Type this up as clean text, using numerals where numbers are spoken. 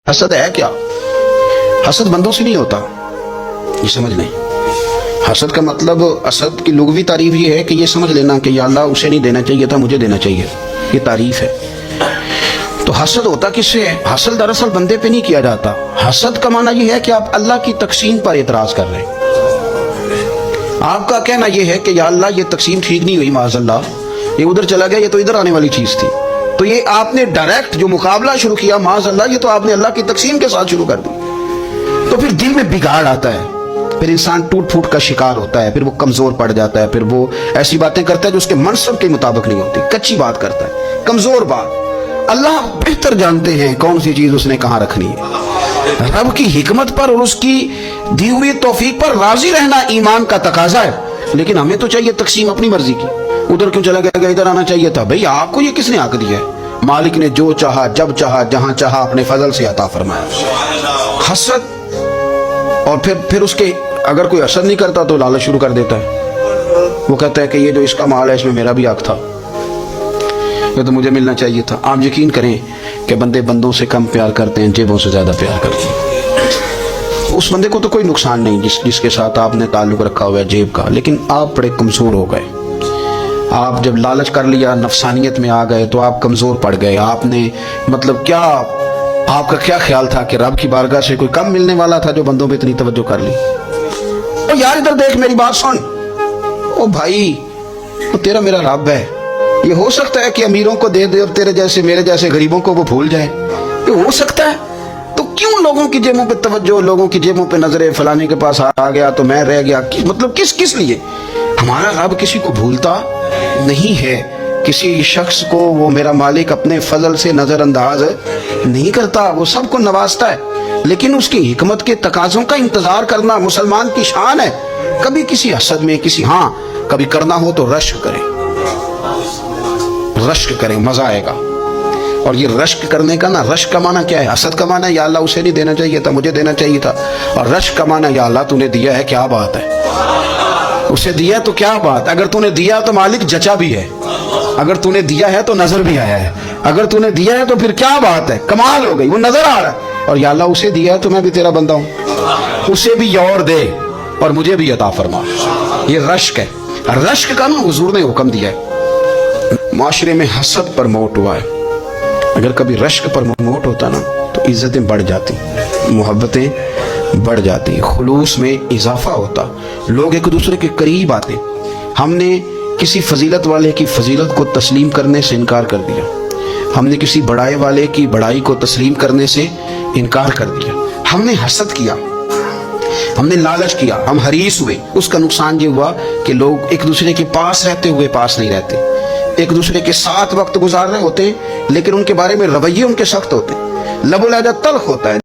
हसद है क्या? हसद बंदों से नहीं होता, ये समझ लें। हसद का मतलब, हसद की लुग़वी तारीफ ये है कि ये समझ लेना कि या अल्लाह उसे नहीं देना चाहिए था, मुझे देना चाहिए, ये तारीफ है। तो हसद होता किससे है? हसद दरअसल बंदे पे नहीं किया जाता। हसद का माना ये है कि आप अल्लाह की तकसीम पर एतराज कर रहे हैं। आपका कहना ये है कि या अल्लाह ये तकसीम ठीक नहीं हुई, माज़अल्लाह ये उधर चला गया, ये तो इधर आने वाली चीज थी। तो ये आपने डायरेक्ट जो मुकाबला शुरू किया, माज़अल्लाह ये तो आपने अल्लाह की तकसीम के साथ शुरू कर दी। तो फिर दिल में बिगाड़ आता है, फिर इंसान टूट फूट का शिकार होता है, फिर वो कमजोर पड़ जाता है, फिर वो ऐसी बातें करता है जो उसके मनसब के मुताबिक नहीं होती, कच्ची बात करता है, कमजोर बात। अल्लाह बेहतर जानते हैं कौन सी चीज उसने कहाँ रखनी है। रब की हिकमत पर और उसकी दी हुई तौफीक पर राजी रहना ईमान का तकाजा है। लेकिन हमें तो चाहिए तकसीम अपनी मर्जी की, उधर क्यों चला गया, इधर आना चाहिए था। भाई आपको ये किसने हक दिया है? मालिक ने जो चाहा, जब चाहा, जहां चाहा अपने फजल से अता फरमाया। हसद, और फिर उसके अगर कोई असर नहीं करता तो लालच शुरू कर देता है। वो कहता है कि ये जो इसका माल है इसमें मेरा भी हक था, ये तो मुझे मिलना चाहिए था। आप यकीन करें कि बंदे बंदों से कम प्यार करते हैं, जेबों से ज्यादा प्यार करते हैं। उस बंदे को तो कोई नुकसान नहीं जिसके साथ आपने ताल्लुक रखा हुआ है जेब का, लेकिन आप बड़े कमजोर हो गए। आप जब लालच कर लिया, नफसानियत में आ गए, तो आप कमजोर पड़ गए। आपने मतलब क्या, आपका क्या ख्याल था कि रब की बारगाह से कोई कम मिलने वाला था जो बंदों पे इतनी तवज्जो कर ली? ओ यार इधर देख, मेरी बात सुन। ओ भाई, वो तेरा मेरा रब है। ये हो सकता है कि अमीरों को दे दे और तेरे जैसे मेरे जैसे गरीबों को वो भूल जाए, ये हो सकता है। तो क्यों लोगों की जेबों पे तवज्जो, लोगों की जेबों पे नजरें, फलाने के पास आ गया तो मैं रह गया, मतलब किस लिए? हमारा रब किसी को भूलता नहीं है, किसी शख्स को वो मेरा मालिक अपने फजल से नजरअंदाज नहीं करता, वो सबको नवाजता है। लेकिन उसकी हिकमत के तकाजों का इंतजार करना मुसलमान की शान है। कभी किसी हसद में कभी करना हो तो रश्क करें, मजा आएगा। और ये रश्क करने का ना, रश्क का माना क्या है? हसद का माना या अल्लाह उसे नहीं देना चाहिए था, मुझे देना चाहिए था। और रश्क का माना या अल्लाह तूने दिया है, क्या बात है, उसे दिया तो क्या बात। अगर तूने दिया तो मालिक जचा भी है, अगर तूने दिया है तो नजर भी आया है, अगर तूने दिया है तो फिर क्या बात है, कमाल हो गई, वो नजर आ रहा है। और या अल्लाह उसे दिया है तो मैं भी तेरा बंदा हूं, उसे भी और दे और मुझे भी अता फरमा। ये रश्क है। रश्क का ना हुजूर ने हुक्म दिया है। माशरे में हसद पर मोट हुआ है, अगर कभी रश्क पर मोट होता ना तो इज्जतें बढ़ जाती, मोहब्बतें बढ़ जाती, खुलूस में इजाफा होता, लोग एक दूसरे के करीब आते। हमने किसी फजीलत वाले की फजीलत को तस्लीम करने से इनकार कर दिया, हमने किसी बड़ाई वाले की बड़ाई को तस्लीम करने से इनकार कर दिया। हमने हसद किया, हमने लालच किया, हम हरीस हुए। उसका नुकसान ये हुआ कि लोग एक दूसरे के पास रहते हुए पास नहीं रहते, एक दूसरे के साथ वक्त गुजार रहे होते लेकिन उनके बारे में रवैये उनके सख्त होते, लबो लहजा तल्ख होता है।